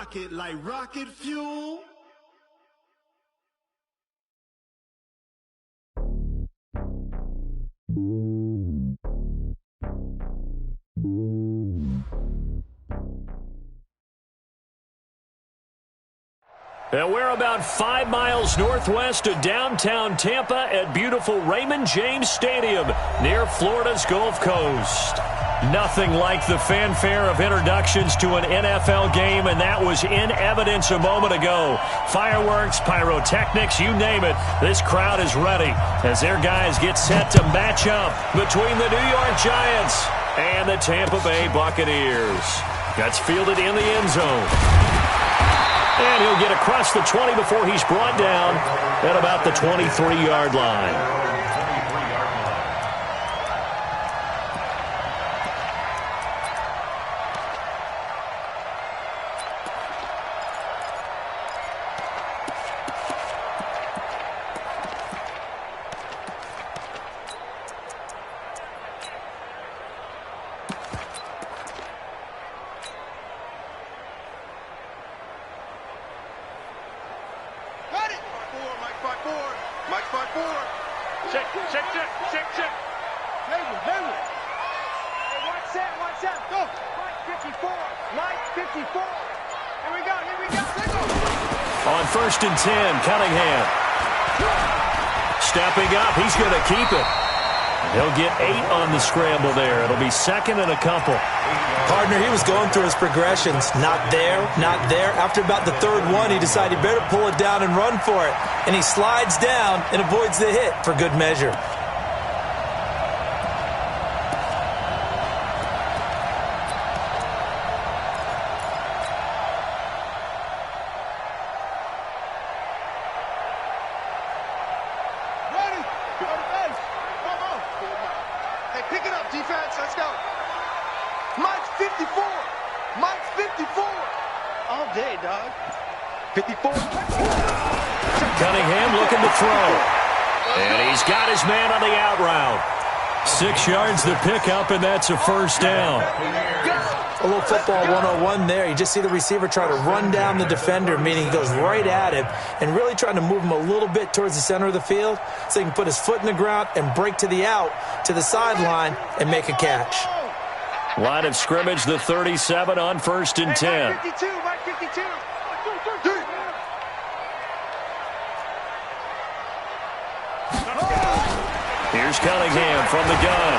rocket like rocket fuel. And we're about 5 miles northwest of downtown Tampa at beautiful Raymond James Stadium near Florida's Gulf Coast. Nothing like the fanfare of introductions to an NFL game, and that was in evidence a moment ago. Fireworks, pyrotechnics, you name it. This crowd is ready as their guys get set to match up between the New York Giants and the Tampa Bay Buccaneers. That's fielded in the end zone. And he'll get across the 20 before he's brought down at about the 23-yard line. On 1st and 10, Cunningham. Stepping up, he's going to keep it. He'll get 8 on the scramble there. It'll be 2nd and a couple. Partner, he was going through his progressions. Not there, not there. After about the 3rd one, he decided he better pull it down and run for it. And he slides down and avoids the hit for good measure. Cunningham looking to throw. And he's got his man on the out route. 6 yards to pick up, and that's a 1st down. A little football 101 there. You just see the receiver try to run down the defender, meaning he goes right at him and really trying to move him a little bit towards the center of the field so he can put his foot in the ground and break to the out, to the sideline, and make a catch. Line of scrimmage, the 37 on 1st and 10. Mike 52, Mike 52. Here's Cunningham from the gun.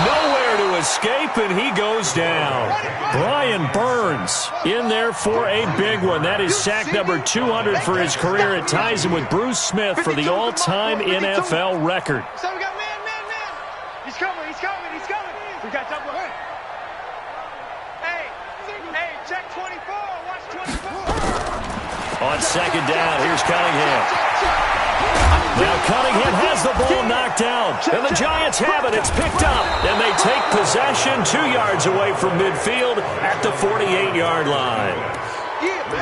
Nowhere to escape, and he goes down. Brian Burns in there for a big one. That is sack number 200 for his career. It ties him with Bruce Smith for the all-time NFL record. So we got man. He's coming. We got double. Hey, check 24. Watch 24. On 2nd down, here's Cunningham. Now Cunningham has the ball knocked down, and the Giants have it. It's picked up, and they take possession 2 yards away from midfield at the 48-yard line.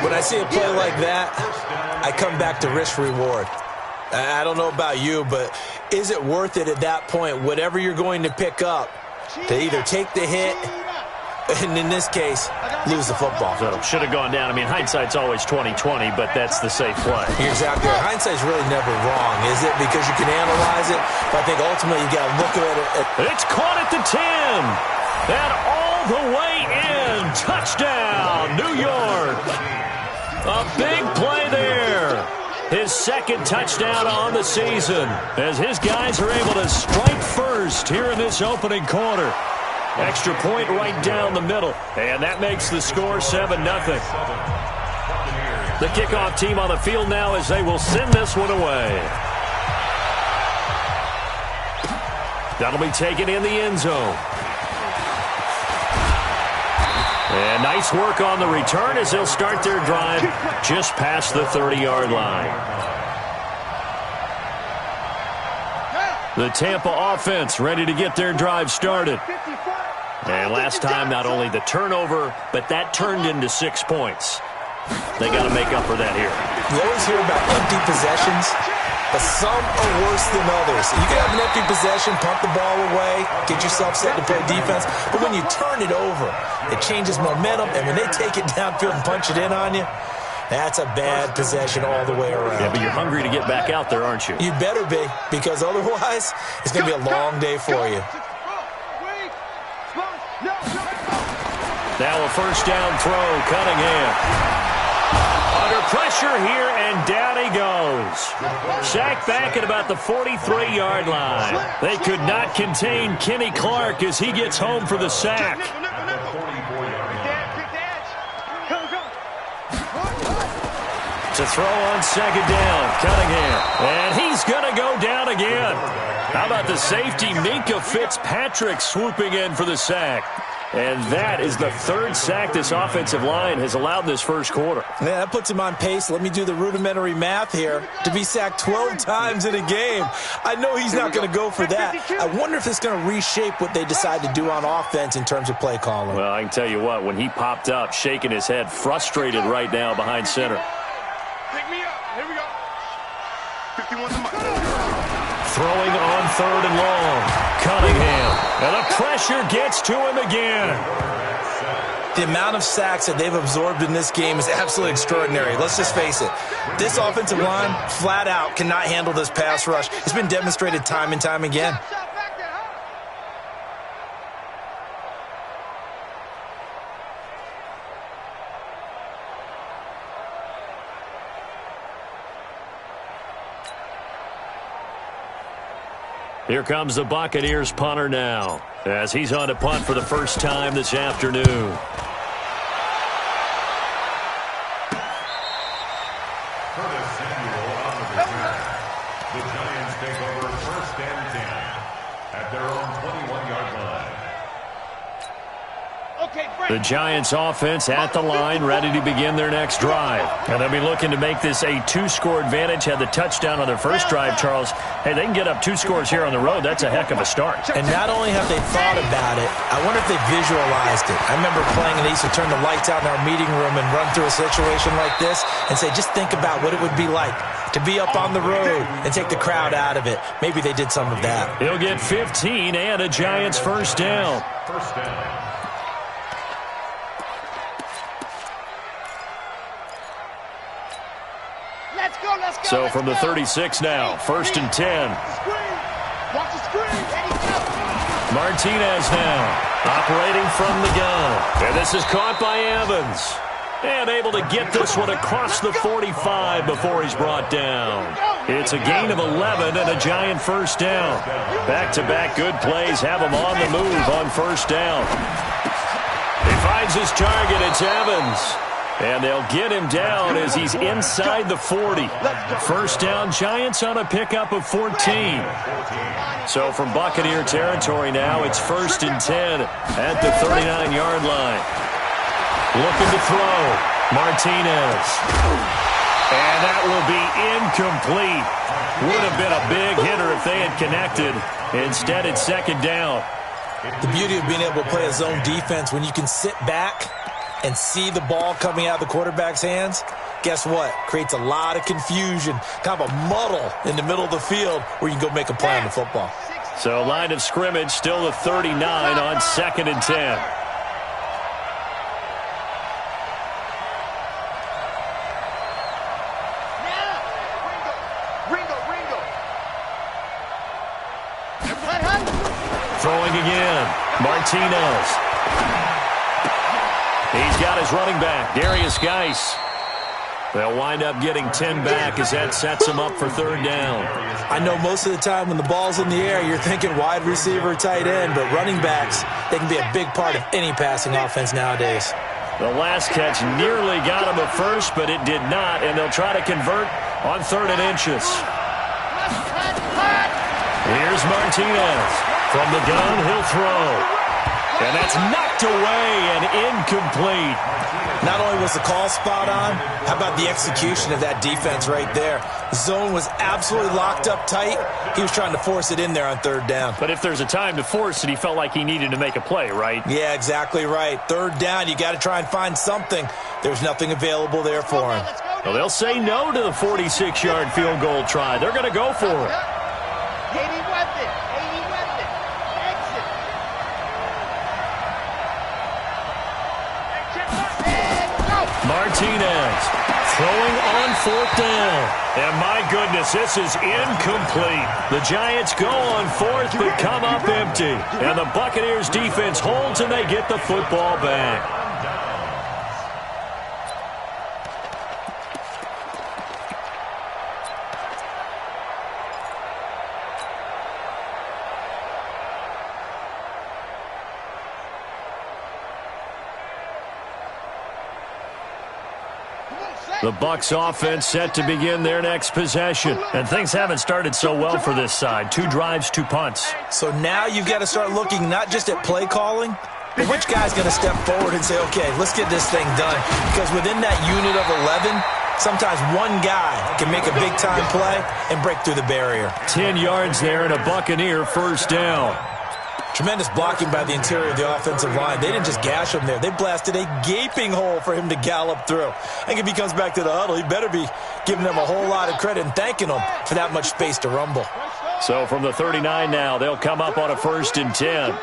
When I see a play like that, I come back to risk-reward. I don't know about you, but is it worth it at that point, whatever you're going to pick up, to either take the hit, and in this case, lose the football? So should have gone down. I mean, hindsight's always 20/20, but that's the safe play. You're exactly right. Hindsight's really never wrong, is it? Because you can analyze it, but I think ultimately you got to look at it. It's caught at the 10, and all the way in. Touchdown, New York. A big play there. His 2nd touchdown on the season as his guys are able to strike first here in this opening quarter. Extra point right down the middle, and that makes the score 7-0. The kickoff team on the field now as they will send this one away. That'll be taken in the end zone. And nice work on the return as they'll start their drive just past the 30-yard line. The Tampa offense ready to get their drive started. And last time, not only the turnover, but that turned into 6 points. They got to make up for that here. You always hear about empty possessions. but some are worse than others. You can have an empty possession, punt the ball away, get yourself set to play defense, but when you turn it over, it changes momentum, and when they take it downfield and punch it in on you, that's a bad possession all the way around. Yeah, but you're hungry to get back out there, aren't you? You better be, because otherwise, it's going to be a long day for you. Now a first down throw, Cunningham. Under pressure here, and down he goes. Sacked back at about the 43-yard line. They could not contain Kenny Clark as he gets home for the sack. To throw on second down, Cunningham. And he's going to go down again. How about the safety, Minka Fitzpatrick, swooping in for the sack. And that is the third sack this offensive line has allowed in this first quarter. Yeah, that puts him on pace. Let me do the rudimentary math here. To be sacked 12 times in a game. I know he's not going to go for that. I wonder if it's going to reshape what they decide to do on offense in terms of play calling. Well, I can tell you what, when he popped up, shaking his head, frustrated right now behind center. Pick me up. Here we go. 51 to Mike. Throwing on third and long. Cunningham. And the pressure gets to him again. The amount of sacks that they've absorbed in this game is absolutely extraordinary. Let's just face it. This offensive line, flat out, cannot handle this pass rush. It's been demonstrated time and time again. Here comes the Buccaneers punter now, as he's on to punt for the first time this afternoon. The Giants take over first and 10 at their own 21-yard line. The Giants offense at the line, ready to begin their next drive. And they'll be looking to make this a two-score advantage. Had the touchdown on their first drive, Charles. Hey, they can get up 2 scores here on the road. That's a heck of a start. And not only have they thought about it, I wonder if they visualized it. I remember playing, and they used to turn the lights out in our meeting room and run through a situation like this and say, just think about what it would be like to be up on the road and take the crowd out of it. Maybe they did some of that. He'll get 15 and a Giants first down. First down. So from the 36 now, first and 10. Martinez now, operating from the gun. And this is caught by Evans. And able to get this one across the 45 before he's brought down. It's a gain of 11 and a Giant first down. Back-to-back good plays have him on the move on first down. He finds his target, it's Evans. And they'll get him down as he's inside the 40. First down, Giants on a pickup of 14. So from Buccaneer territory now, it's first and 10 at the 39-yard line. Looking to throw, Martinez. And that will be incomplete. Would have been a big hitter if they had connected. Instead, it's second down. The beauty of being able to play a zone defense, when you can sit back and see the ball coming out of the quarterback's hands, guess what? Creates a lot of confusion, kind of a muddle in the middle of the field where you can go make a play on the football. So line of scrimmage still the 39 on second and 10. Throwing again, Martinez. He's got his running back, Darius Geis. They'll wind up getting 10 back as that sets him up for third down. I know most of the time when the ball's in the air, you're thinking wide receiver, tight end, but running backs, they can be a big part of any passing offense nowadays. The last catch nearly got him a first, but it did not, and they'll try to convert on third and inches. Here's Martinez. From the gun, he'll throw. And that's knocked away and incomplete. Not only was the call spot on, how about the execution of that defense right there? The zone was absolutely locked up tight. He was trying to force it in there on third down. But if there's a time to force it, he felt like he needed to make a play, right? Yeah, exactly right. Third down, you got to try and find something. There's nothing available there for him. Well, they'll say no to the 46-yard field goal try. They're going to go for it. 80 weapon. Exit. Martinez throwing on fourth down. And my goodness, this is incomplete. The Giants go on fourth but come up empty. And the Buccaneers defense holds and they get the football back. The Bucs offense set to begin their next possession. And things haven't started so well for this side. 2 drives, 2 punts. So now you've got to start looking not just at play calling, but which guy's going to step forward and say, okay, let's get this thing done. Because within that unit of 11, sometimes one guy can make a big-time play and break through the barrier. 10 yards there and a Buccaneer first down. Tremendous blocking by the interior of the offensive line. They didn't just gash him there. They blasted a gaping hole for him to gallop through. I think if he comes back to the huddle, he better be giving them a whole lot of credit and thanking them for that much space to rumble. So from the 39 now, they'll come up on a 1st and 10.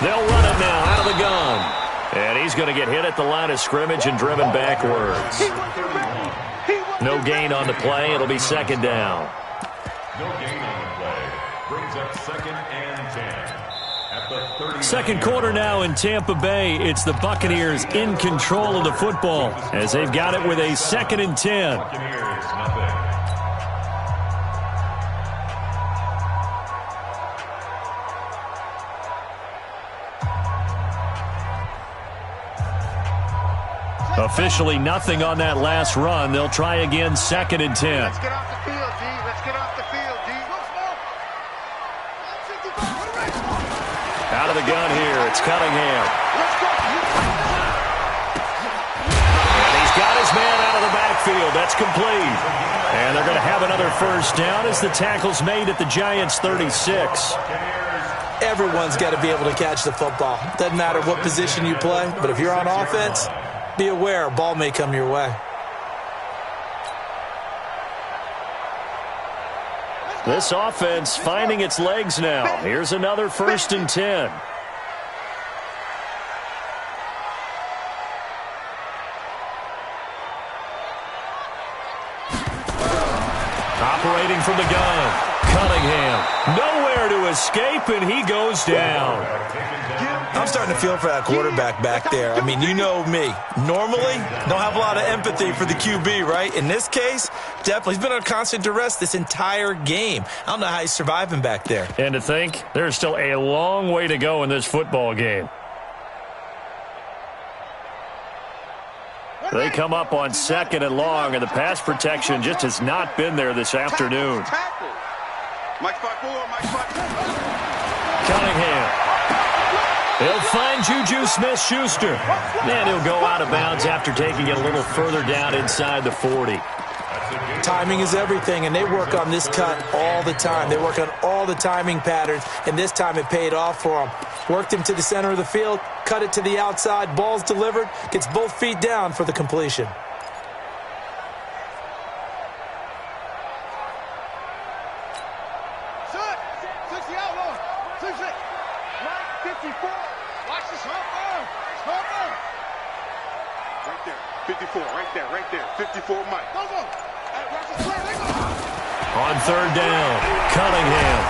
They'll run it now out of the gun. And he's going to get hit at the line of scrimmage and driven backwards. No gain on the play. It'll be 2nd down. No gain on the play. Brings up 2nd and 10. At the 39. Second quarter now in Tampa Bay. It's the Buccaneers in control of the football as they've got it with a 2nd and 10. Buccaneers, nothing. Officially nothing on that last run. They'll try again 2nd and 10. Let's get off the field, D. Let's get off the field, D. Out of the gun here. It's Cunningham. And he's got his man out of the backfield. That's complete. And they're going to have another first down as the tackle's made at the Giants' 36. Everyone's got to be able to catch the football. Doesn't matter what position you play, but if you're on offense, be aware a ball may come your way. This offense finding its legs now. Here's another 1st and 10. Operating from the gun. Cunningham. Nowhere to escape, and he goes down. I'm starting to feel for that quarterback back there. I mean, you know me. Normally, don't have a lot of empathy for the QB, right? In this case, definitely. He's been under constant duress this entire game. I don't know how he's surviving back there. And to think, there's still a long way to go in this football game. They come up on 2nd and long, and the pass protection just has not been there this afternoon. Cunningham. He'll find Juju Smith-Schuster. And he'll go out of bounds after taking it a little further down inside the 40. Timing is everything, and they work on this cut all the time. They work on all the timing patterns, and this time it paid off for them. Worked him to the center of the field, cut it to the outside, ball's delivered, gets both feet down for the completion. Right there. 54, Mike. On 3rd down, Cunningham.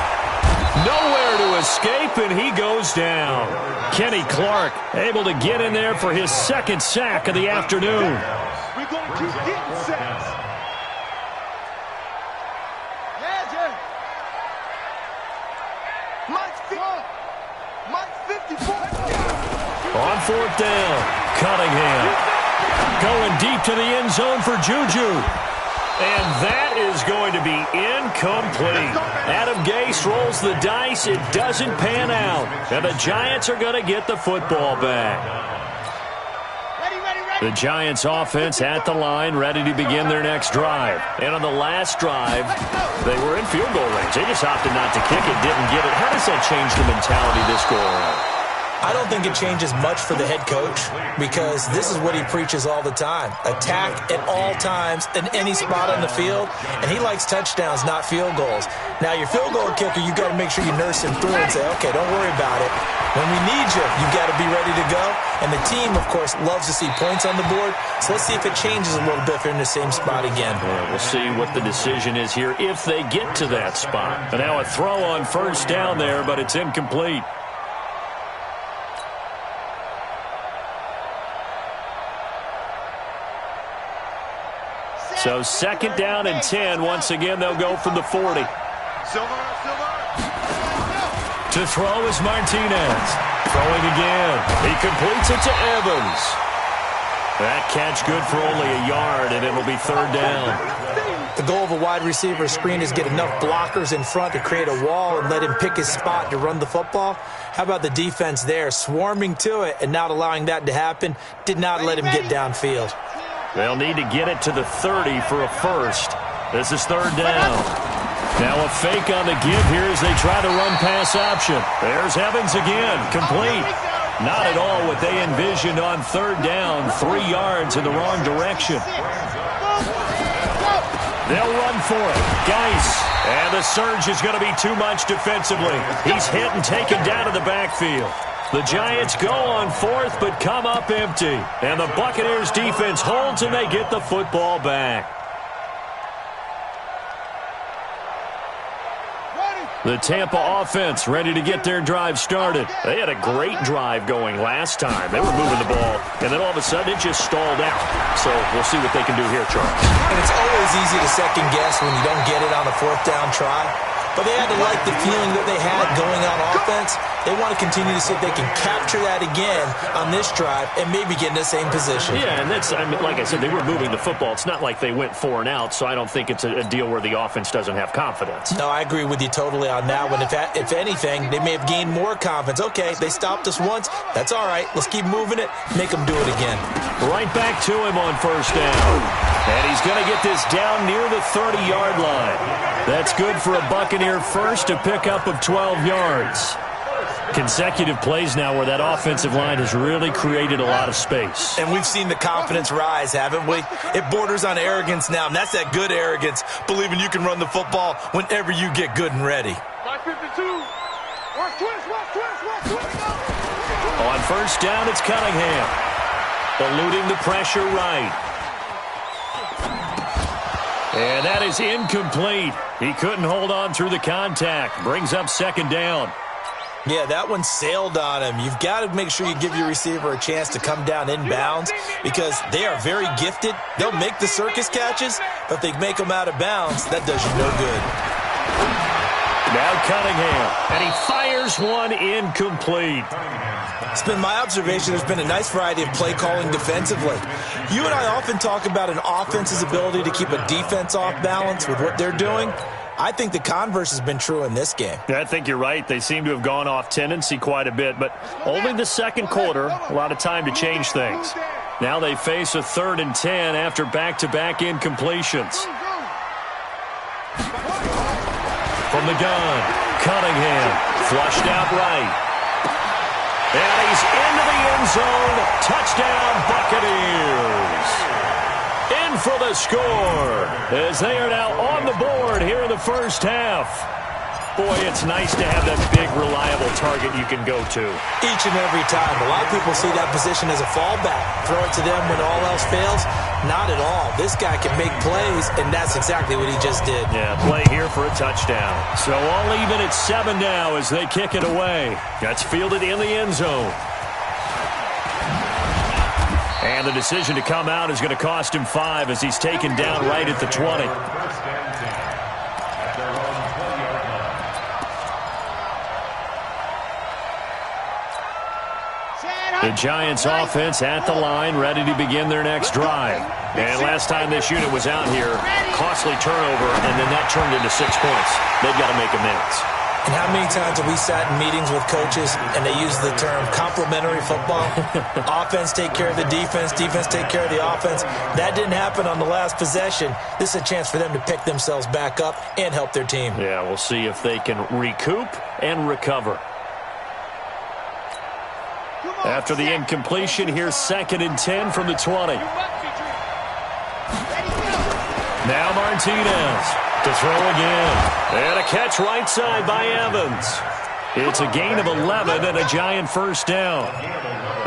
Nowhere to escape, and he goes down. Kenny Clark able to get in there for his 2nd sack of the afternoon. We're going to keep getting sacks. Mike's 54. On 4th down, Cunningham. Going deep to the end zone for Juju. And that is going to be incomplete. Adam Gase rolls the dice. It doesn't pan out. And the Giants are going to get the football back. The Giants offense at the line, ready to begin their next drive. And on the last drive, they were in field goal range. They just opted not to kick it, didn't get it. How does that change the mentality this go around? I don't think it changes much for the head coach because this is what he preaches all the time. Attack at all times in any spot on the field, and he likes touchdowns, not field goals. Now, your field goal kicker, you got to make sure you nurse him through and say, okay, don't worry about it. When we need you, you got to be ready to go. And the team, of course, loves to see points on the board, so let's see if it changes a little bit if they're in the same spot again. Yeah, we'll see what the decision is here if they get to that spot. And now a throw on first down there, but it's incomplete. So second down and 10. Once again, they'll go from the 40. To throw is Martinez. Throwing again. He completes it to Evans. That catch good for only a yard, and it'll be third down. The goal of a wide receiver screen is get enough blockers in front to create a wall and let him pick his spot to run the football. How about the defense there, swarming to it and not allowing that to happen? Did not let him get downfield. They'll need to get it to the 30 for a first. This is third down. Now a fake on the give here as they try to run pass option. There's Evans again, complete. Not at all what they envisioned on third down, 3 yards in the wrong direction. They'll run for it. Geis. And the surge is going to be too much defensively. He's hit and taken down to the backfield. The Giants go on fourth, but come up empty. And the Buccaneers defense holds, and they get the football back. The Tampa offense ready to get their drive started. They had a great drive going last time. They were moving the ball, and then all of a sudden it just stalled out. So we'll see what they can do here, Charles. And it's always easy to second guess when you don't get it on a fourth down try. But they had to like the feeling that they had going on offense. They want to continue to see if they can capture that again on this drive and maybe get in the same position. Yeah, and that's, I mean, like I said, they were moving the football. It's not like they went 4 and out, so I don't think it's a deal where the offense doesn't have confidence. No, I agree with you totally on that one. If anything, they may have gained more confidence. Okay, they stopped us once. That's all right. Let's keep moving it. Make them do it again. Right back to him on first down. And he's going to get this down near the 30-yard line. That's good for a Buccaneer first, a pickup of 12 yards. Consecutive plays now where that offensive line has really created a lot of space. And we've seen the confidence rise, haven't we? It borders on arrogance now, and that's that good arrogance, believing you can run the football whenever you get good and ready. 552. Watch twist. On first down, it's Cunningham. Eluding the pressure right. And that is incomplete. He couldn't hold on through the contact. Brings up second down. Yeah, that one sailed on him. You've got to make sure you give your receiver a chance to come down inbounds because they are very gifted. They'll make the circus catches, but if they make them out of bounds, that does you no good. Now Cunningham, and he fires one incomplete. It's been my observation there's been a nice variety of play calling defensively. You and I often talk about an offense's ability to keep a defense off balance with what they're doing. I think the converse has been true in this game. I think you're right. They seem to have gone off tendency quite a bit, but only the second quarter, a lot of time to change things. Now they face a 3rd and 10 after back-to-back incompletions. From the gun, Cunningham, flushed out right. And he's into the end zone. Touchdown, Buccaneers. In for the score as they are now on the board here in the first half. Boy, it's nice to have that big, reliable target you can go to. Each and every time. A lot of people see that position as a fallback. Throw it to them when all else fails. Not at all. This guy can make plays, and that's exactly what he just did. Yeah, play here for a touchdown. So all even at 7 now as they kick it away. That's fielded in the end zone. And the decision to come out is going to cost him 5 as he's taken down right at the 20. Stand The Giants offense at the line, ready to begin their next drive. And last time this unit was out here, costly turnover, and then that turned into 6 points. They've got to make amends. And how many times have we sat in meetings with coaches and they use the term complementary football? Offense take care of the defense, defense take care of the offense. That didn't happen on the last possession. This is a chance for them to pick themselves back up and help their team. Yeah, we'll see if they can recoup and recover. After the incompletion, here's 2nd and 10 from the 20. Now Martinez to throw again. And a catch right side by Evans. It's a gain of 11 and a Giant first down.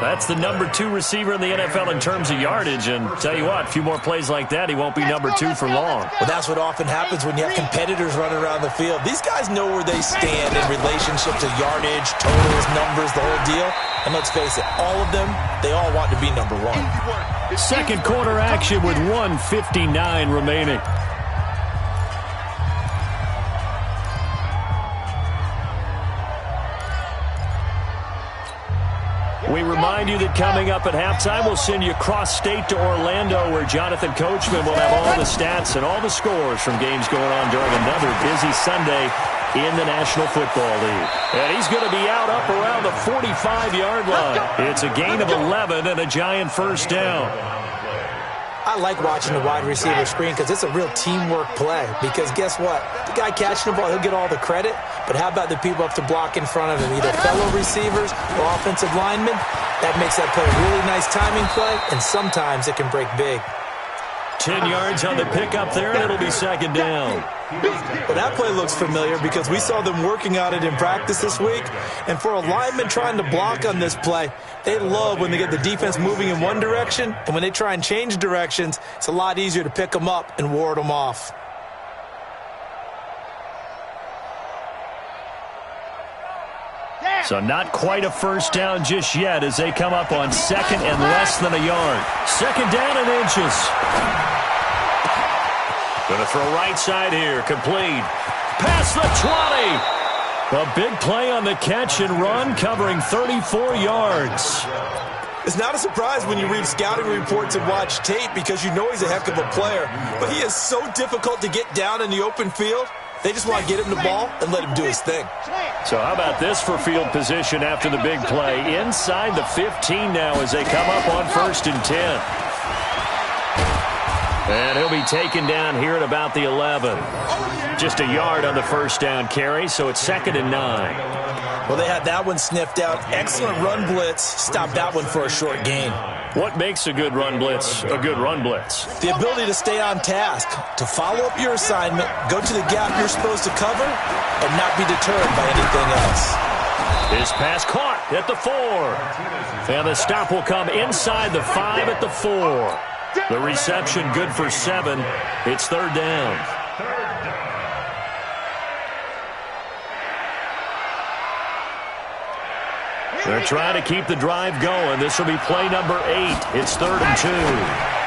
That's the number 2 receiver in the NFL in terms of yardage. And tell you what, a few more plays like that, he won't be number 2 for long. Well, that's what often happens when you have competitors running around the field. These guys know where they stand in relationship to yardage, totals, numbers, the whole deal. And let's face it, all of them, they all want to be number 1. Second quarter action with 1:59 remaining. We remind you that coming up at halftime, we'll send you cross-state to Orlando, where Jonathan Coachman will have all the stats and all the scores from games going on during another busy Sunday in the National Football League. And he's going to be out up around the 45-yard line. It's a gain of 11 and a Giant first down. I like watching the wide receiver screen because it's a real teamwork play. Because guess what? The guy catching the ball, he'll get all the credit. But how about the people up to block in front of him, either fellow receivers or offensive linemen? That makes that play a really nice timing play, and sometimes it can break big. 10 yards on the pickup there, and it'll be 2nd down. Well, that play looks familiar because we saw them working on it in practice this week. And for a lineman trying to block on this play, they love when they get the defense moving in one direction. And when they try and change directions, it's a lot easier to pick them up and ward them off. So not quite a first down just yet as they come up on 2nd and less than a yard. 2nd down and inches. Going to throw right side here. Complete. Past the 20. A big play on the catch and run, covering 34 yards. It's not a surprise when you read scouting reports and watch tape because you know he's a heck of a player. But he is so difficult to get down in the open field. They just want to get him the ball and let him do his thing. So how about this for field position after the big play? Inside the 15 now as they come up on 1st and 10. And he'll be taken down here at about the 11. Just a yard on the first down carry, so it's 2nd and 9. Well, they had that one sniffed out. Excellent run blitz. Stopped that one for a short gain. What makes a good run blitz a good run blitz? The ability to stay on task, to follow up your assignment, go to the gap you're supposed to cover, and not be deterred by anything else. His pass caught at the 4. And the stop will come inside the 5 at the 4. The reception good for 7. It's 3rd down. They're trying to keep the drive going. This will be play number 8. It's 3rd and 2.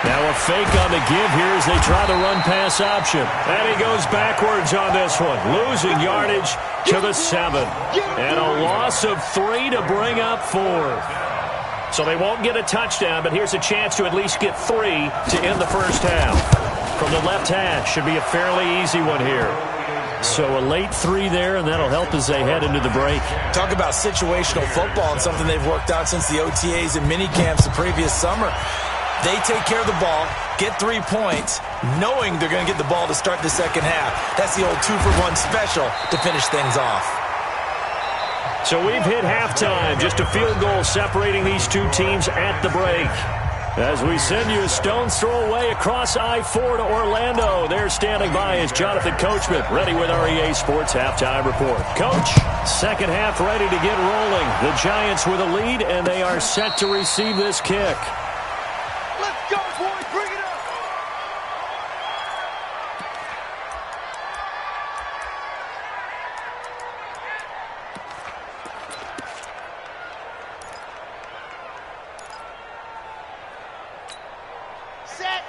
Now a fake on the give here as they try the run-pass option. And he goes backwards on this one, losing yardage to the 7. And a loss of 3 to bring up 4th. So they won't get a touchdown, but here's a chance to at least get 3 to end the first half. From the left hash, should be a fairly easy one here. So a late 3 there, and that'll help as they head into the break. Talk about situational football and something they've worked on since the OTAs and mini camps the previous summer. They take care of the ball, get 3 points, knowing they're going to get the ball to start the second half. That's the old 2-for-1 special to finish things off. So we've hit halftime, just a field goal separating these two teams at the break. As we send you a stone's throw away across I-4 to Orlando. There standing by is Jonathan Coachman, ready with our EA Sports Halftime Report. Coach, second half ready to get rolling. The Giants with a lead, and they are set to receive this kick. Let's go, boys. Bring it up. Set.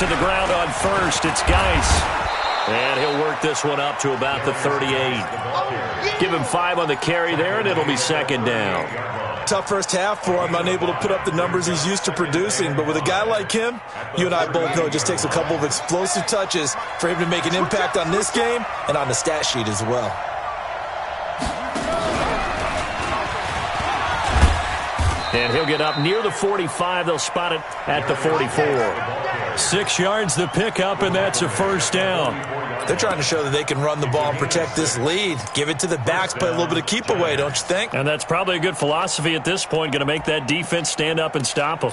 to the ground on first. It's Geis. And he'll work this one up to about the 38. Give him 5 on the carry there, and it'll be second down. Tough first half for him, unable to put up the numbers he's used to producing. But with a guy like him, you and I both know it just takes a couple of explosive touches for him to make an impact on this game and on the stat sheet as well. And he'll get up near the 45. They'll spot it at the 44. 6 yards the pickup, and that's a first down. They're trying to show that they can run the ball and protect this lead. Give it to the backs, play a little bit of keep away, don't you think? And that's probably a good philosophy at this point, going to make that defense stand up and stop them.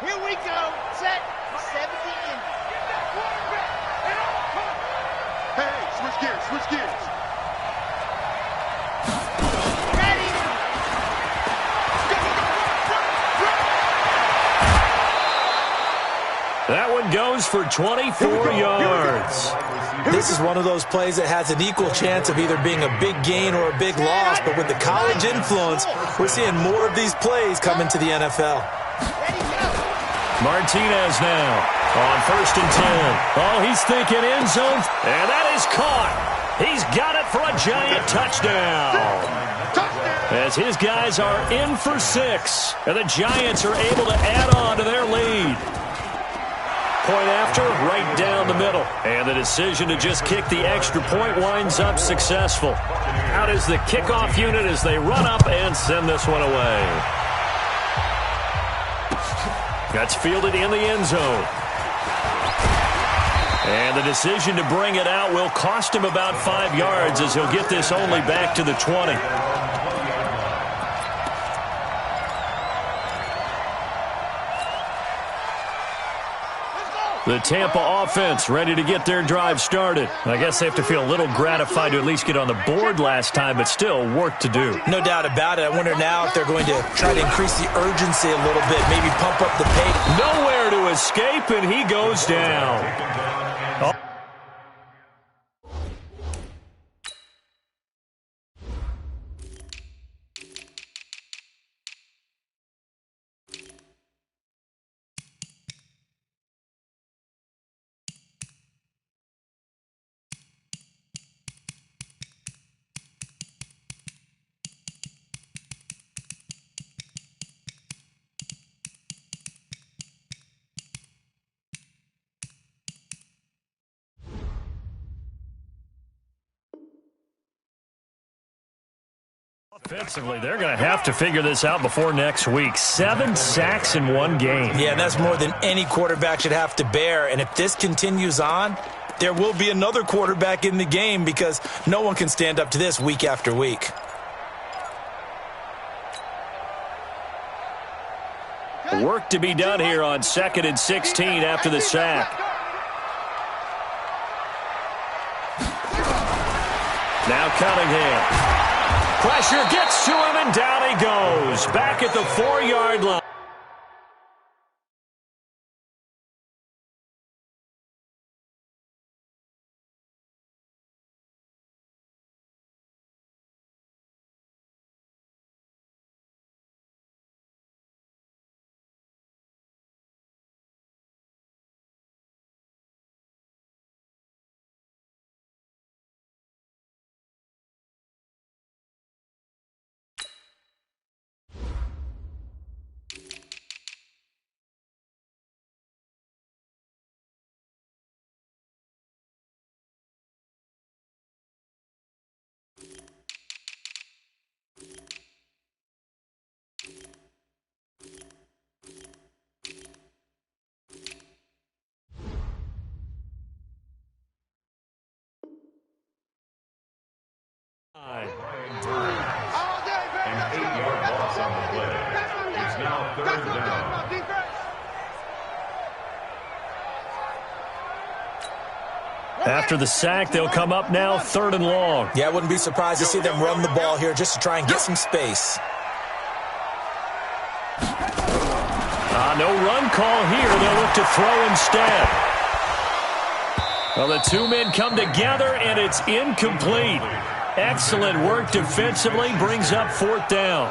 Here we go. Set. 17. Hey, switch gears, switch gears. Ready. That one goes for 24 yards. This is one of those plays that has an equal chance of either being a big gain or a big loss, but with the college influence, we're seeing more of these plays come into the NFL. Ready, go. Martinez now on first and 10. Oh, he's thinking end zone, and that is caught. He's got it for a giant touchdown. As his guys are in for 6, and the Giants are able to add on to their lead. Point after, right down the middle. And the decision to just kick the extra point winds up successful. Out is the kickoff unit as they run up and send this one away. That's fielded in the end zone. And the decision to bring it out will cost him about 5 yards as he'll get this only back to the 20. The Tampa offense ready to get their drive started. I guess they have to feel a little gratified to at least get on the board last time, but still work to do. No doubt about it. I wonder now if they're going to try to increase the urgency a little bit, maybe pump up the pace. Nowhere to escape, and he goes down. Oh. Offensively, they're going to have to figure this out before next week. 7 sacks in one game. Yeah, and that's more than any quarterback should have to bear. And if this continues on, there will be another quarterback in the game because no one can stand up to this week after week. Work to be done here on 2nd and 16 after the sack. Now Cunningham. Pressure gets to him, and down he goes. Back at the 4-yard line. An 8-yard loss on the play. It's now 3rd down. After the sack, they'll come up now 3rd and long. Yeah, I wouldn't be surprised to see them run the ball here just to try and get some space. No run call here. They'll look to throw instead. Well, the 2 men come together, and it's incomplete. Excellent work defensively, brings up 4th down.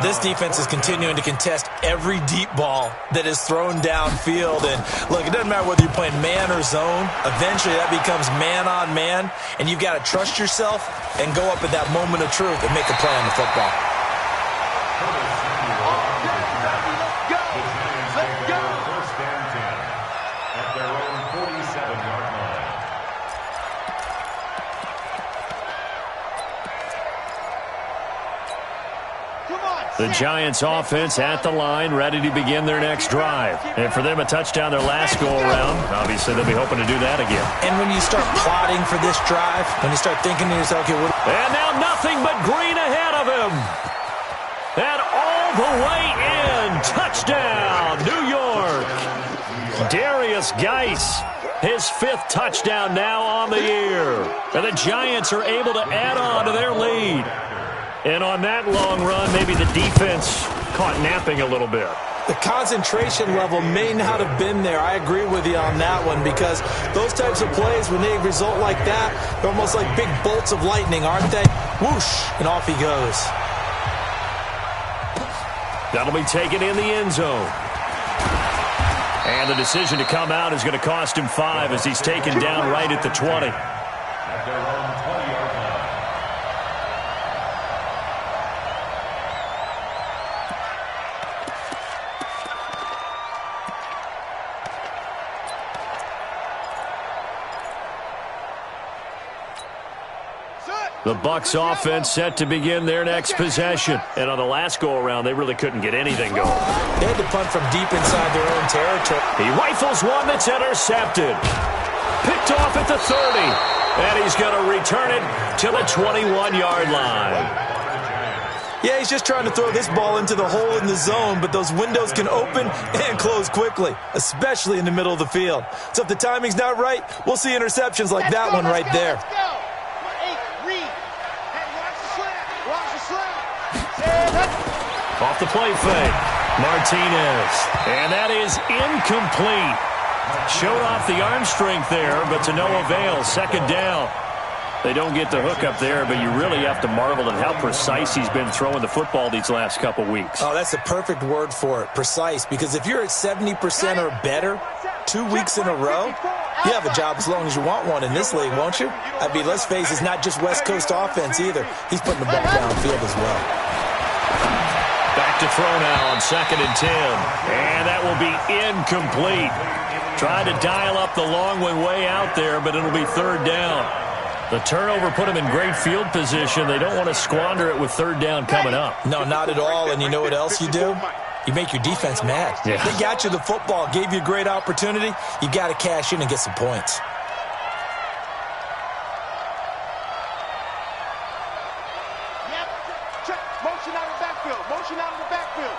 This defense is continuing to contest every deep ball that is thrown downfield. And look, it doesn't matter whether you're playing man or zone. Eventually, that becomes man on man. And you've got to trust yourself and go up at that moment of truth and make a play on the football. The Giants offense at the line, ready to begin their next drive. And for them, a touchdown their last go-around. Obviously, they'll be hoping to do that again. And when you start plotting for this drive, when you start thinking to yourself, okay, what... And now nothing but green ahead of him. And all the way in. Touchdown, New York. Darius Geis, his 5th touchdown now on the year. And the Giants are able to add on to their lead. And on that long run, maybe the defense caught napping a little bit. The concentration level may not have been there. I agree with you on that one, because those types of plays, when they result like that, they're almost like big bolts of lightning, aren't they? Whoosh, and off he goes. That'll be taken in the end zone. And the decision to come out is going to cost him 5 as he's taken down right at the 20. At their own 20-yard line. The Bucs offense set to begin their next possession. And on the last go-around, they really couldn't get anything going. They had to punt from deep inside their own territory. He rifles one that's intercepted. Picked off at the 30. And he's going to return it to the 21-yard line. Yeah, he's just trying to throw this ball into the hole in the zone, but those windows can open and close quickly, especially in the middle of the field. So if the timing's not right, we'll see interceptions like that one right there. Off the play fake, Martinez. And that is incomplete. Showed off the arm strength there, but to no avail. Second down. They don't get the hook up there, but you really have to marvel at how precise he's been throwing the football these last couple weeks. Oh, that's the perfect word for it, precise, because if you're at 70% or better 2 weeks in a row, you have a job as long as you want one in this league, won't you? I mean, let's face it, it's not just West Coast offense either. He's putting the ball downfield as well. Back to throw now on 2nd and 10. And that will be incomplete. Tried to dial up the long one way out there, but it'll be 3rd down. The turnover put them in great field position. They don't want to squander it with 3rd down coming up. No, not at all. And you know what else you do? You make your defense mad. Yeah. They got you the football, gave you a great opportunity. You got to cash in and get some points. Motion out of the backfield. Motion out of the backfield.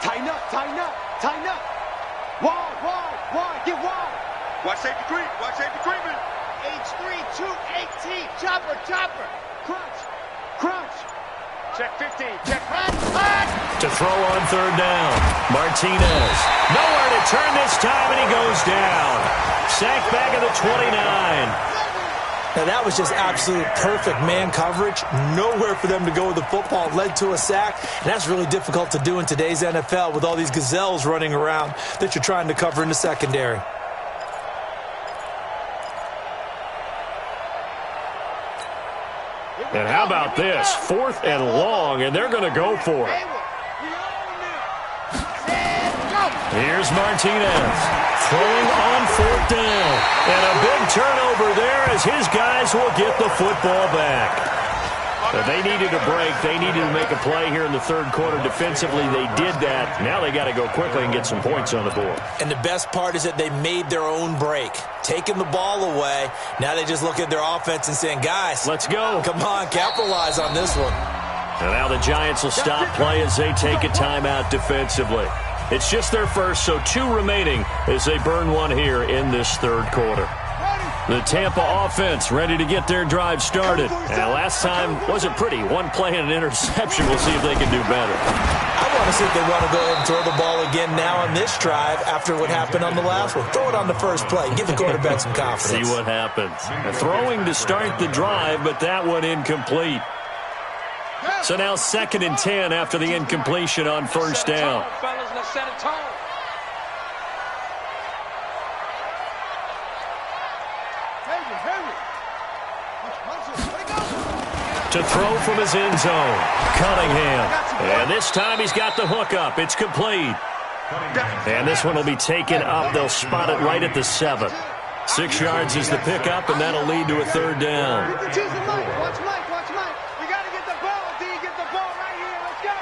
Tighten up, tighten up, tighten up. Wide, wide, wide. Get wide. Watch safety creep. Watch safety creeping. H3, 218. Chopper, chopper. Crunch, crunch. Check 15. Check crunch. To throw on 3rd down. Martinez. Nowhere to turn this time, and he goes down. Sacked back at the 29. Now, that was just absolute perfect man coverage. Nowhere for them to go with the football. Led to a sack, and that's really difficult to do in today's NFL with all these gazelles running around that you're trying to cover in the secondary. And how about this? 4th and long, and they're going to go for it. Here's Martinez throwing on 4th down. And a big turnover there as his guys will get the football back. But they needed a break. They needed to make a play here in the 3rd quarter. Defensively, they did that. Now they got to go quickly and get some points on the board. And the best part is that they made their own break. Taking the ball away. Now they just look at their offense and saying, guys, let's go. Come on, capitalize on this one. And now the Giants will stop play as they take a timeout defensively. It's just their first, so 2 remaining as they burn one here in this 3rd quarter. The Tampa offense ready to get their drive started. And last time wasn't pretty. 1 play and an interception. We'll see if they can do better. I want to see if they want to go ahead and throw the ball again now on this drive after what happened on the last one. Throw it on the first play. Give the quarterback some confidence. See what happens. Throwing to start the drive, but that one incomplete. So now 2nd and 10 after the incompletion on first down. Fellas, let's set a tone. To throw from his end zone, Cunningham. And this time he's got the hook up. It's complete. And this one will be taken up. They'll spot it right at the 7. 6 yards is the pickup, and that'll lead to a 3rd down. Watch Mike. We got to get the ball, D. Get the ball right here. Let's go.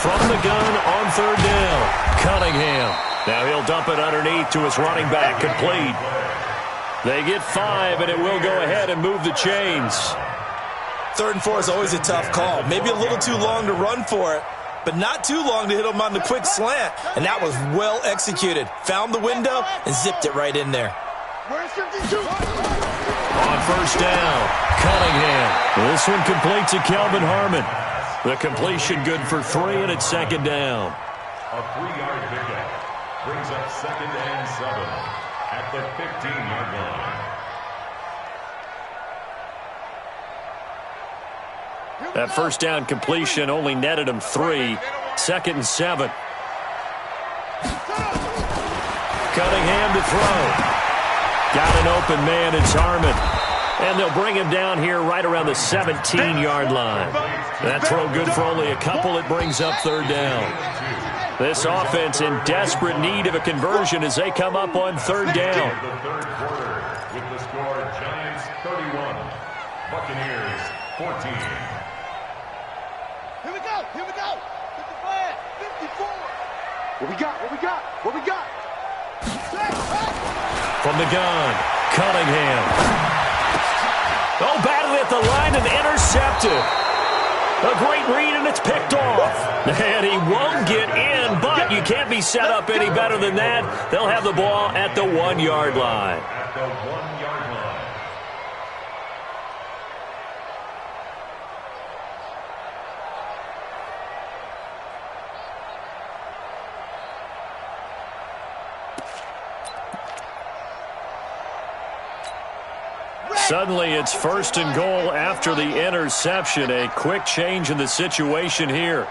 From the gun on 3rd down, Cunningham. Now he'll dump it underneath to his running back, complete. They get 5, and it will go ahead and move the chains. 3rd and 4 is always a tough call. Maybe a little too long to run for it, but not too long to hit him on the quick slant. And that was well executed. Found the window and zipped it right in there. On first down, Cunningham. This one completes to Kelvin Harmon. The completion good for 3, and it's 2nd down. A 3-yard pickup brings up 2nd and 7 at the 15-yard line. That first down completion only netted him 3. 2nd and 7. Cunningham to throw. Got an open man, it's Harmon. And they'll bring him down here right around the 17-yard line. That throw good for only a couple. It brings up 3rd down. This offense in desperate need of a conversion as they come up on 3rd down. The 3rd quarter with the score Giants 31, Buccaneers 14. Here we go. 54. What we got? From the gun, Cunningham. Oh, batted at the line and intercepted. A great read, and it's picked off. And he won't get in, but you can't be set up any better than that. They'll have the ball at the 1-yard line. At the 1-yard line. Suddenly, it's 1st and goal after the interception. A quick change in the situation here.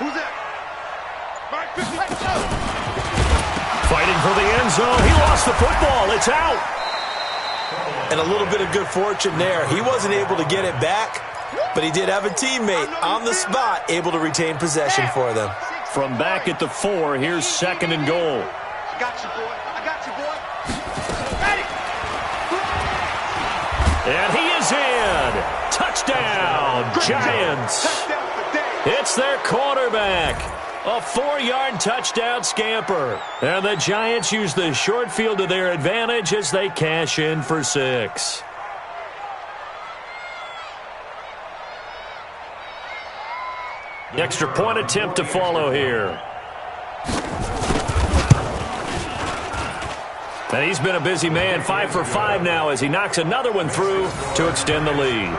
Who's that? Fighting for the end zone. He lost the football. It's out. And a little bit of good fortune there. He wasn't able to get it back, but he did have a teammate on the spot able to retain possession for them. From back at the 4, here's 2nd and goal. I got you, boy. Ready. And he is in. Touchdown, Giants. It's their quarterback. A 4-yard touchdown scamper. And the Giants use the short field to their advantage as they cash in for 6. Extra point attempt to follow here. And he's been a busy man, 5 for 5 now as he knocks another one through to extend the lead.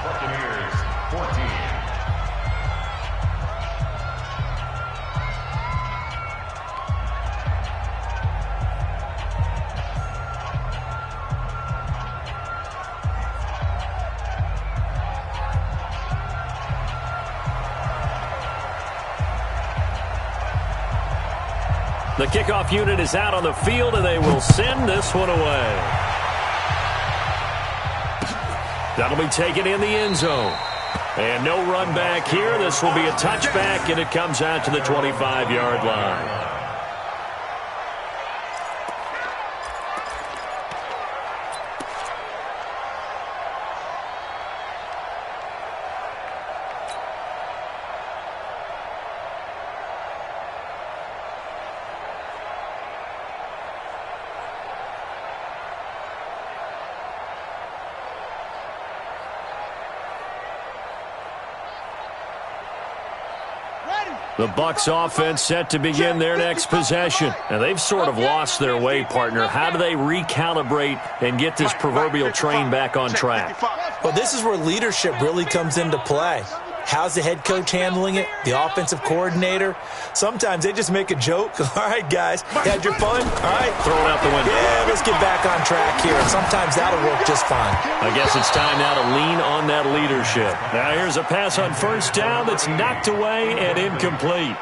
Buccaneers 14. The kickoff unit is out on the field, and they will send this one away. That'll be taken in the end zone. And no run back here. This will be a touchback, and it comes out to the 25-yard line. The Bucs offense set to begin their next possession. And they've sort of lost their way, partner. How do they recalibrate and get this proverbial train back on track? Well, this is where leadership really comes into play. How's the head coach handling it? The offensive coordinator? Sometimes they just make a joke. All right, guys, you had your fun? All right. Throw it out the window. Yeah, let's get back on track here. And sometimes that'll work just fine. I guess it's time now to lean on that leadership. Now here's a pass on first down that's knocked away and incomplete.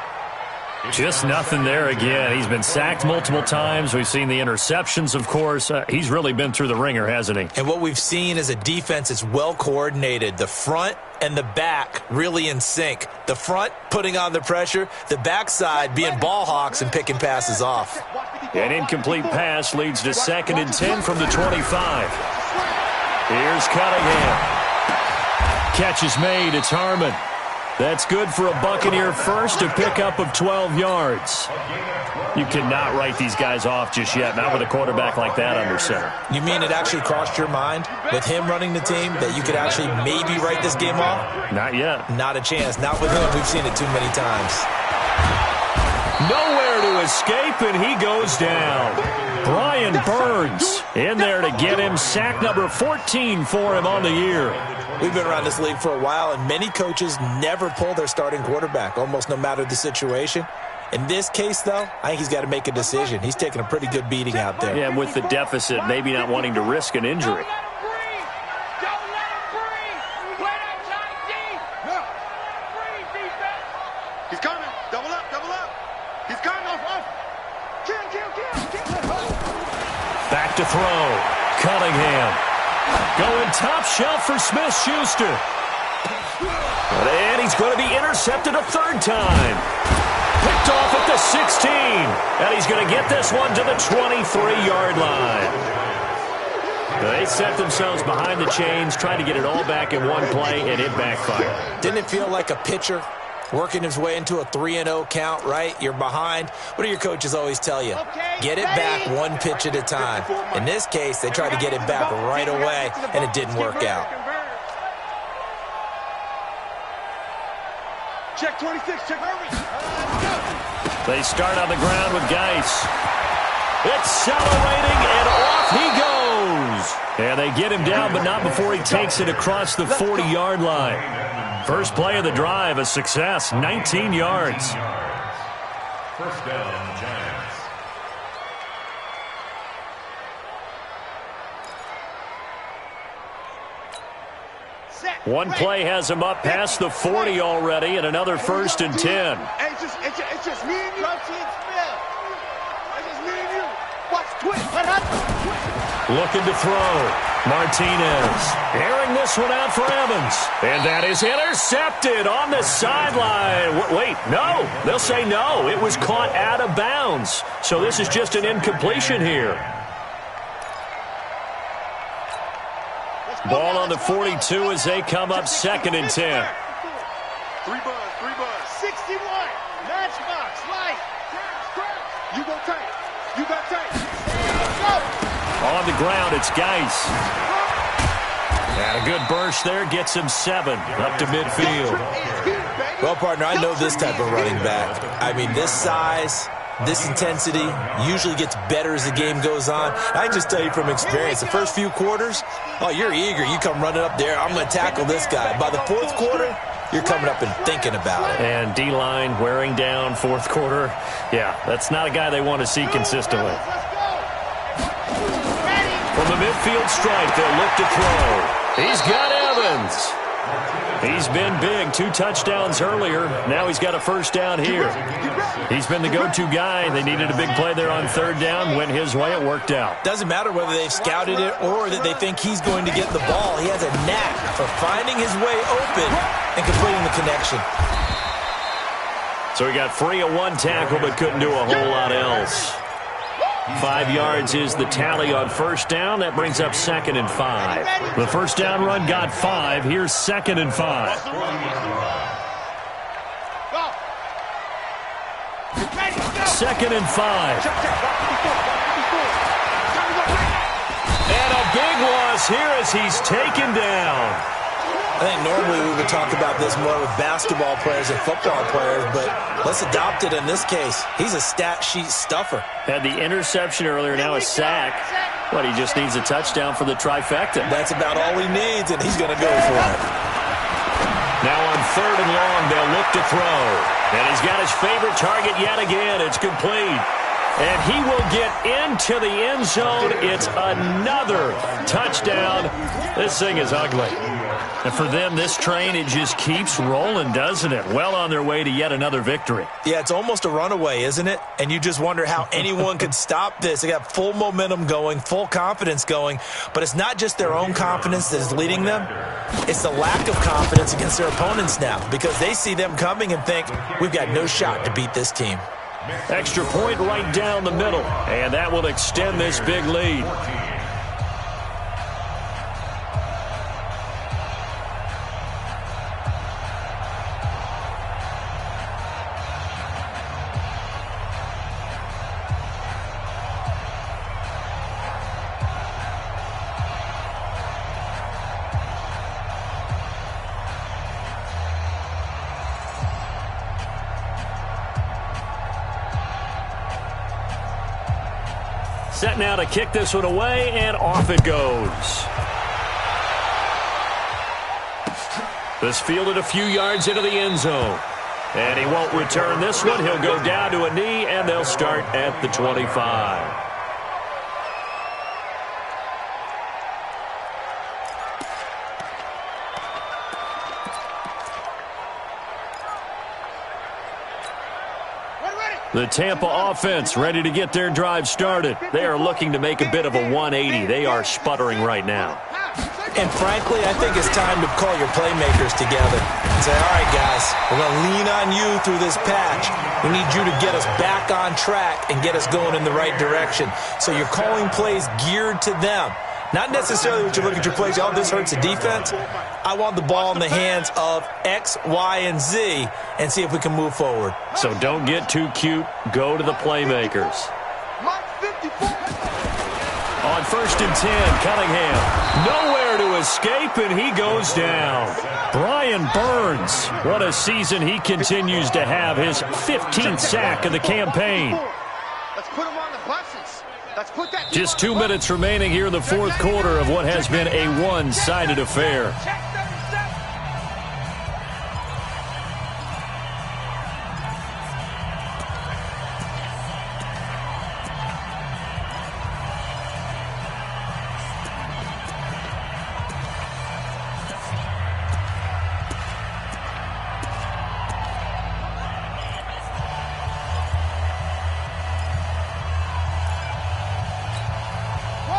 Just nothing there again. He's been sacked multiple times. We've seen the interceptions, of course. He's really been through the ringer, hasn't he? And what we've seen is a defense that's well coordinated. The front and the back really in sync. The front putting on the pressure, the backside being ball hawks and picking passes off. An incomplete pass leads to 2nd and 10 from the 25. Here's Cunningham. Catch is made. It's Harmon. That's good for a Buccaneer first, a pickup of 12 yards. You cannot write these guys off just yet, not with a quarterback like that under center. You mean it actually crossed your mind with him running the team that you could actually maybe write this game off? Not yet. Not a chance. Not with him. We've seen it too many times. Nowhere to escape, and he goes down. Brian Burns in there to get him. Sack number 14 for him on the year. We've been around this league for a while, and many coaches never pull their starting quarterback, almost no matter the situation. In this case, though, I think he's got to make a decision. He's taking a pretty good beating out there. Yeah, and with the deficit, maybe not wanting to risk an injury. He's coming. Double up, double up. He's coming. Off. Back to throw. Cunningham. Going top shelf for Smith-Schuster. And he's going to be intercepted a third time. Picked off at the 16. And he's going to get this one to the 23-yard line. They set themselves behind the chains, trying to get it all back in one play, and it backfired. Didn't it feel like a pitcher working his way into a 3-0 count, right? You're behind. What do your coaches always tell you? Get it back one pitch at a time. In this case, they tried to get it back right away, and it didn't work out. Check 26, check hurry. They start on the ground with Geis. Accelerating, and off he goes. And they get him down, but not before he takes it across the 40-yard line. First play of the drive, a success, 19 yards. First down, Giants. One play has him up past the 40 already, and another 1st and 10. Hey, it's just me and you. It's just me and you. Watch twist. What happened? Looking to throw. Martinez airing this one out for Evans. And that is intercepted on the sideline. Wait, no. They'll say no. It was caught out of bounds. So this is just an incompletion here. Ball on the 42 as they come up 2nd and 10. 3 buzz. 61. Matchbox. Light. You go tight. You got tight. Go. On the ground, it's Geis. And a good burst there gets him 7 up to midfield. Well, partner, I know this type of running back. I mean, this size, this intensity usually gets better as the game goes on. I just tell you from experience, the first few quarters, oh, you're eager. You come running up there, I'm going to tackle this guy. By the 4th quarter, you're coming up and thinking about it. And D-line wearing down 4th quarter. Yeah, that's not a guy they want to see consistently. From the midfield stripe, they'll look to throw. He's got Evans. He's been big, 2 touchdowns earlier. Now he's got a first down here. He's been the go-to guy. They needed a big play there on 3rd down. Went his way, it worked out. Doesn't matter whether they've scouted it or that they think he's going to get the ball. He has a knack for finding his way open and completing the connection. So he got free of 1 tackle but couldn't do a whole lot else. 5 yards is the tally on first down. That brings up 2nd and 5. The first down run got 5. Here's 2nd and 5. Second and 5. And a big loss here as he's taken down. I think normally we would talk about this more with basketball players and football players, but let's adopt it in this case. He's a stat sheet stuffer. Had the interception earlier, now a sack. But he just needs a touchdown for the trifecta. That's about all he needs, and he's going to go for it. Now on 3rd and long, they'll look to throw. And he's got his favorite target yet again. It's complete. And he will get into the end zone. It's another touchdown. This thing is ugly. And for them, this train, it just keeps rolling, doesn't it? Well on their way to yet another victory. Yeah, it's almost a runaway, isn't it? And you just wonder how anyone could stop this. They got full momentum going, full confidence going. But it's not just their own confidence that is leading them. It's the lack of confidence against their opponents now, because they see them coming and think, we've got no shot to beat this team. Extra point right down the middle, and that will extend this big lead. Set now to kick this one away, and off it goes. This fielded a few yards into the end zone. And he won't return this one. He'll go down to a knee, and they'll start at the 25. The Tampa offense ready to get their drive started. They are looking to make a bit of a 180. They are sputtering right now. And frankly, I think it's time to call your playmakers together and say, all right, guys, we're going to lean on you through this patch. We need you to get us back on track and get us going in the right direction. So you're calling plays geared to them. Not necessarily what you look at your plays, oh, this hurts the defense. I want the ball in the hands of X, Y, and Z and see if we can move forward. So don't get too cute. Go to the playmakers. On 1st and 10, Cunningham. Nowhere to escape, and he goes down. Brian Burns. What a season he continues to have. His 15th sack of the campaign. Let's put him on the buses. Just 2 minutes remaining here in the 4th quarter of what has been a one-sided affair.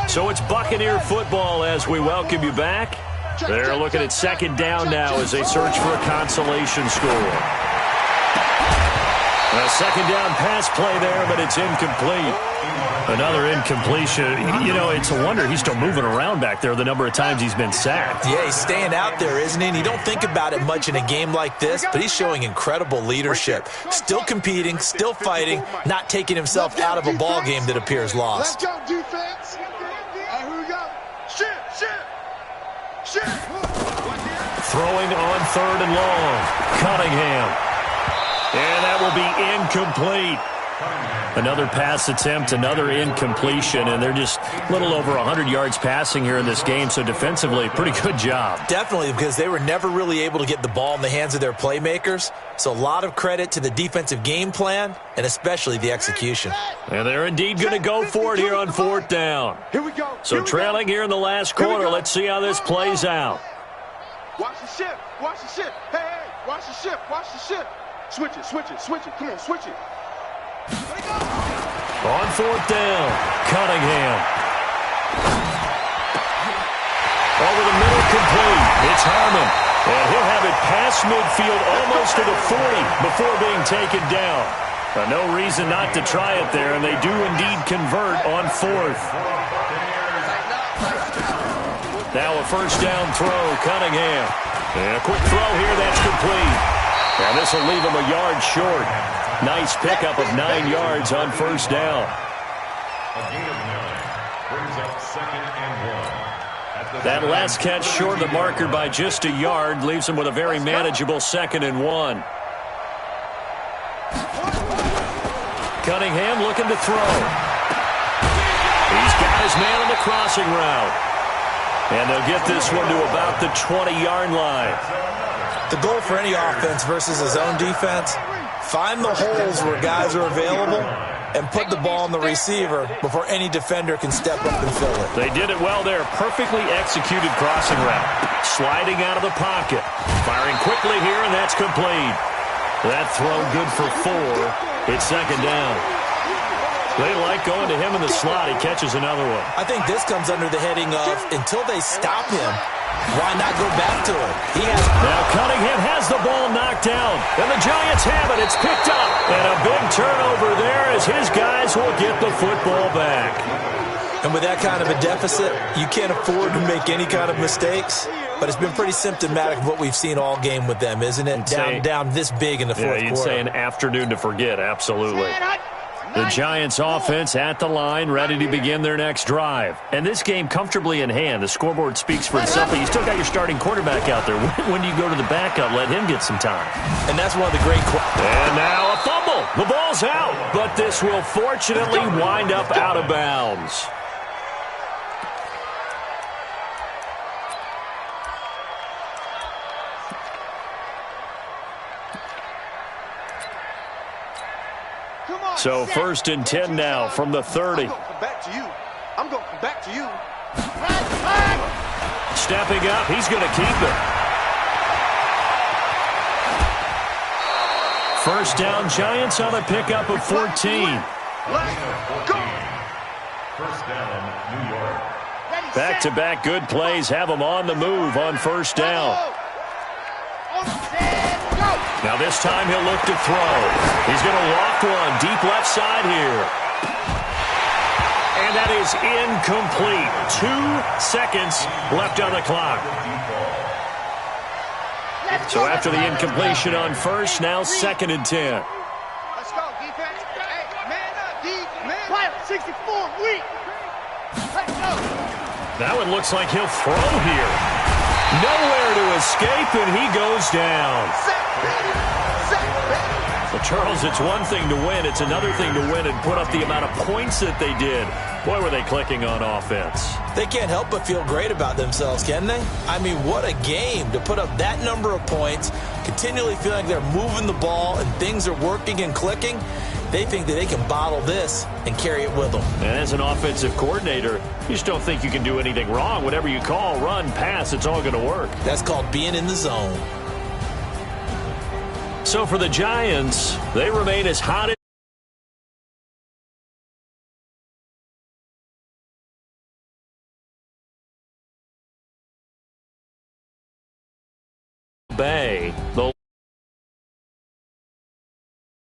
So it's Buccaneer football as we welcome you back. They're looking at 2nd down now as they search for a consolation score. A 2nd down pass play there, but it's incomplete. Another incompletion. You know, it's a wonder he's still moving around back there the number of times he's been sacked. Yeah, he's staying out there, isn't he? And you don't think about it much in a game like this, but he's showing incredible leadership. Still competing, still fighting, not taking himself out of a ball game that appears lost. Let's go, defense. Here we go. Shit. Throwing on 3rd and long. Cunningham. And that will be incomplete. Another pass attempt, another incompletion, and they're just a little over 100 yards passing here in this game, so defensively, pretty good job. Definitely, because they were never really able to get the ball in the hands of their playmakers, so a lot of credit to the defensive game plan and especially the execution. And they're indeed going to go for it here on 4th down. Here we go. So trailing here in the last quarter, let's see how this plays out. Watch the shift. Hey, watch the shift. Switch it. Come on, switch it. On 4th down, Cunningham. Over the middle, complete. It's Harmon. And he'll have it past midfield almost to the 40 before being taken down. No reason not to try it there, and they do indeed convert on 4th. Now a 1st down throw, Cunningham. And a quick throw here, that's complete. And this will leave him a yard short. Nice pickup of 9 yards on 1st down. A gain of 9 brings up 2nd and 1. That last catch short of the marker by just a yard leaves him with a very manageable 2nd and 1. Cunningham looking to throw. He's got his man on the crossing route. And they'll get this one to about the 20-yard line. The goal for any offense versus his own defense, find the holes where guys are available and put the ball on the receiver before any defender can step up and fill it. They did it well there. Perfectly executed crossing route. Sliding out of the pocket. Firing quickly here, and that's complete. That throw good for 4. It's second down. They like going to him in the slot. He catches another one. I think this comes under the heading of until they stop him, why not go back to it? Now Cunningham has the ball knocked down, and the Giants have it. It's picked up, and a big turnover there as his guys will get the football back. And with that kind of a deficit, you can't afford to make any kind of mistakes. But it's been pretty symptomatic of what we've seen all game with them, isn't it? Down this big in the fourth quarter. You'd say an afternoon to forget, absolutely. The Giants offense at the line, ready to begin their next drive. And this game comfortably in hand. The scoreboard speaks for itself, but you still got your starting quarterback out there. When do you go to the backup? Let him get some time. And that's one of the great... And now a fumble. The ball's out, but this will fortunately wind up out of bounds. So 1st and 10 now from the 30. I'm going back to you. I'm going back to you. Stepping up, he's going to keep it. First down, Giants on a pickup of 14. Let's go. First down, New York. Back-to-back good plays have them on the move on first down. Now this time he'll look to throw. He's going to loft one deep left side here. And that is incomplete. 2 seconds left on the clock. So after the incompletion on first, now 2nd and 10. Let's go, defense. Hey, man up, defense. Fire 64, weak. Let's go. That one looks like he'll throw here. Nowhere to escape, and he goes down. Well, Charles, it's one thing to win. It's another thing to win and put up the amount of points that they did. Boy, were they clicking on offense. They can't help but feel great about themselves, can they? I mean, what a game to put up that number of points, continually feeling they're moving the ball and things are working and clicking. They think that they can bottle this and carry it with them. And as an offensive coordinator, you just don't think you can do anything wrong. Whatever you call, run, pass, it's all going to work. That's called being in the zone. So for the Giants, they remain as hot as Bay.